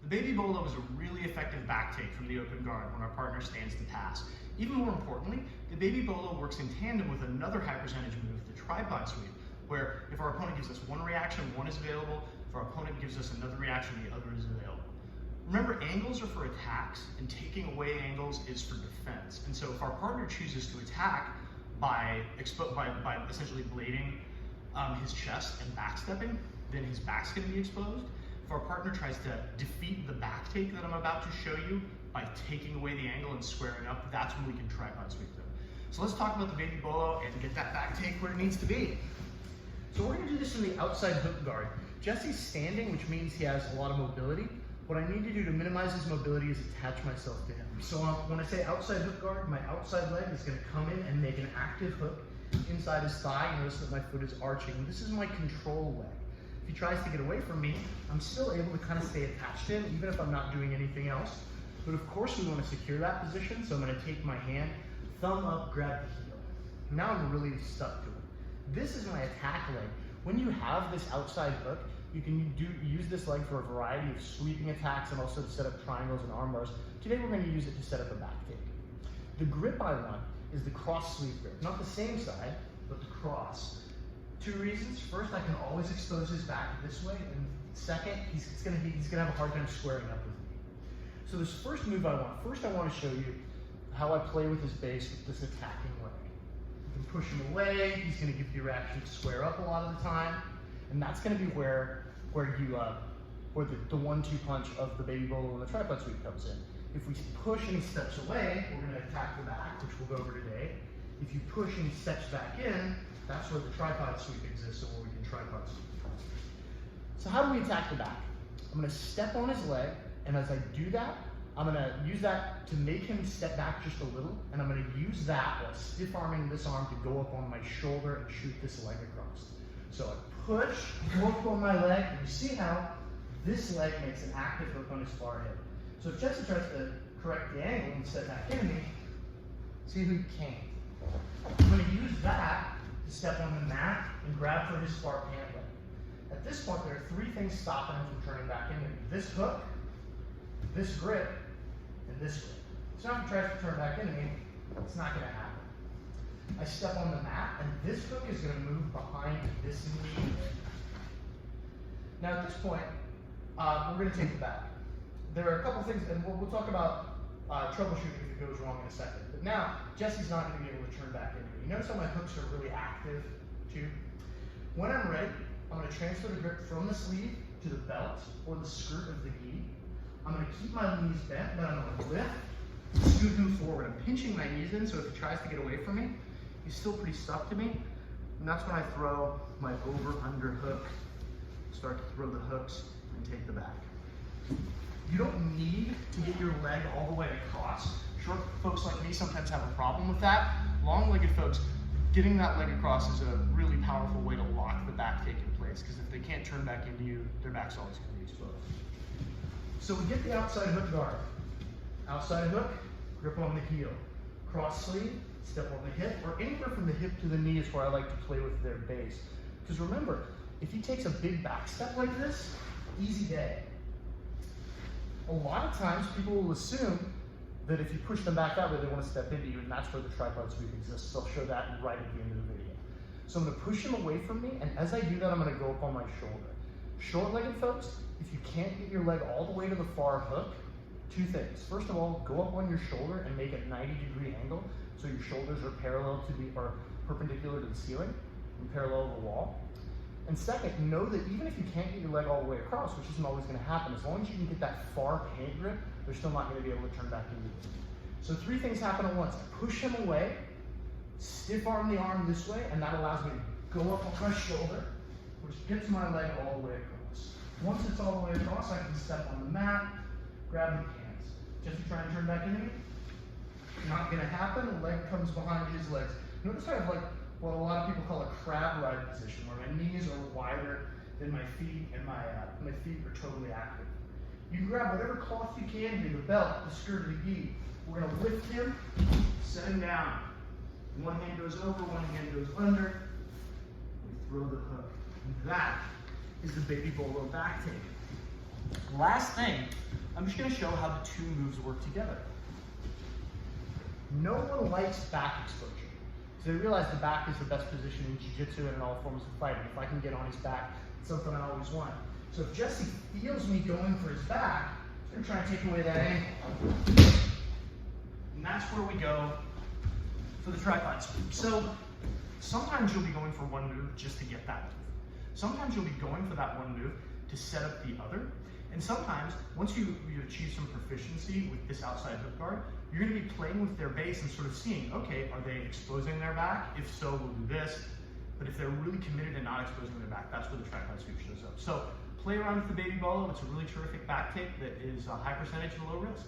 The Babybolo is a really effective back take from the open guard when our partner stands to pass. Even more importantly, the Babybolo works in tandem with another high percentage move, the tripod sweep, where if our opponent gives us one reaction, one is available. If our opponent gives us another reaction, the other is available. Remember, angles are for attacks, and taking away angles is for defense. And so if our partner chooses to attack by essentially blading his chest and backstepping, then his back's going to be exposed. If our partner tries to defeat the back take that I'm about to show you by taking away the angle and squaring up, that's when we can tripod sweep them. So let's talk about the Babybolo and get that back take where it needs to be. So we're going to do this in the outside hook guard. Jesse's standing, which means he has a lot of mobility. What I need to do to minimize his mobility is attach myself to him. So when I say outside hook guard, my outside leg is going to come in and make an active hook inside his thigh. You notice that my foot is arching. This is my control leg. If he tries to get away from me, I'm still able to kind of stay attached to him, even if I'm not doing anything else. But of course, we want to secure that position, so I'm going to take my hand, thumb up, grab the heel. Now I'm really stuck to it. This is my attack leg. When you have this outside hook, you can use this leg for a variety of sweeping attacks and also to set up triangles and arm bars. Today we're going to use it to set up a back take. The grip I want is the cross sleeve grip. Not the same side, but the cross. Two reasons. First, I can always expose his back this way, and second, he's gonna have a hard time squaring up with me. So this first move I want to show you how I play with his base with this attacking leg. You can push him away, he's gonna give you a reaction to square up a lot of the time, and that's gonna be where the 1-2 punch of the Babybolo and the tripod sweep comes in. If we push and he steps away, we're gonna attack the back, which we'll go over today. If you push and he steps back in, that's where the tripod sweep exists and where we can tripod sweep. So how do we attack the back? I'm gonna step on his leg, and as I do that, I'm gonna use that to make him step back just a little, and I'm gonna use that while stiff arming this arm to go up on my shoulder and shoot this leg across. So I push, go up on my leg, and you see how this leg makes an active hook on his far hip. So if Jesse tries to correct the angle and step back into me, see who he can't. I'm gonna use that to step on the mat and grab for his far pant leg. At this point, there are three things stopping him from turning back into me. This hook, this grip, and this grip. So if he tries to turn back into me, it's not gonna happen. I step on the mat, and this hook is gonna move behind this knee. Now at this point, we're gonna take the back. There are a couple things, and we'll talk about troubleshooting if it goes wrong in a second. But now, Jesse's not gonna be able to turn back into me. You notice how my hooks are really active too? When I'm ready, I'm gonna transfer the grip from the sleeve to the belt or the skirt of the gi. I'm gonna keep my knees bent, but I'm gonna lift, scoot him forward. I'm pinching my knees in, so if he tries to get away from me, he's still pretty stuck to me. And that's when I throw my over-under hook, start to throw the hooks, and take the back. You don't need to get your leg all the way across. Short folks like me sometimes have a problem with that. Long-legged folks, getting that leg across is a really powerful way to lock the back take in place, because if they can't turn back into you, their back's always going to be exposed. So we get the outside hook guard. Outside hook, grip on the heel. Cross sleeve, step on the hip, or anywhere from the hip to the knee is where I like to play with their base. Because remember, if he takes a big back step like this, easy day. A lot of times people will assume that if you push them back that way, they want to step into you, and that's where the tripod sweep exists. So I'll show that right at the end of the video. So I'm going to push him away from me, and as I do that, I'm going to go up on my shoulder. Short-legged folks, if you can't get your leg all the way to the far hook, two things. First of all, go up on your shoulder and make a 90-degree angle, so your shoulders are perpendicular to the ceiling and parallel to the wall. And second, know that even if you can't get your leg all the way across, which isn't always going to happen, as long as you can get that far pant grip, they're still not going to be able to turn back into you. So three things happen at once. I push him away, stiff arm the arm this way, and that allows me to go up on my shoulder, which gets my leg all the way across. Once it's all the way across, I can step on the mat, grab the hands. Just to try and turn back into me. Not going to happen. The leg comes behind his legs. Notice how I have like what a lot of people call a crab ride position, where my knees are wider than my feet, and my feet are totally active. You can grab whatever cloth you can here, the belt, the skirt, or the gi. We're going to lift him, set him down. One hand goes over, one hand goes under. We throw the hook. And that is the Babybolo back take. Last thing, I'm just gonna show how the two moves work together. No one likes back exposure. So they realize the back is the best position in jiu-jitsu and in all forms of fighting. If I can get on his back, it's something I always want. So if Jesse feels me going for his back, he's gonna try and take away that ankle. And that's where we go for the tripod sweep. So sometimes you'll be going for one move just to get that move. Sometimes you'll be going for that one move to set up the other. And sometimes, once you achieve some proficiency with this outside hook guard, you're going to be playing with their base and sort of seeing, okay, are they exposing their back? If so, we'll do this. But if they're really committed to not exposing their back, that's where the tripod sweep shows up. So play around with the Babybolo. It's a really terrific back take that is high percentage and low risk.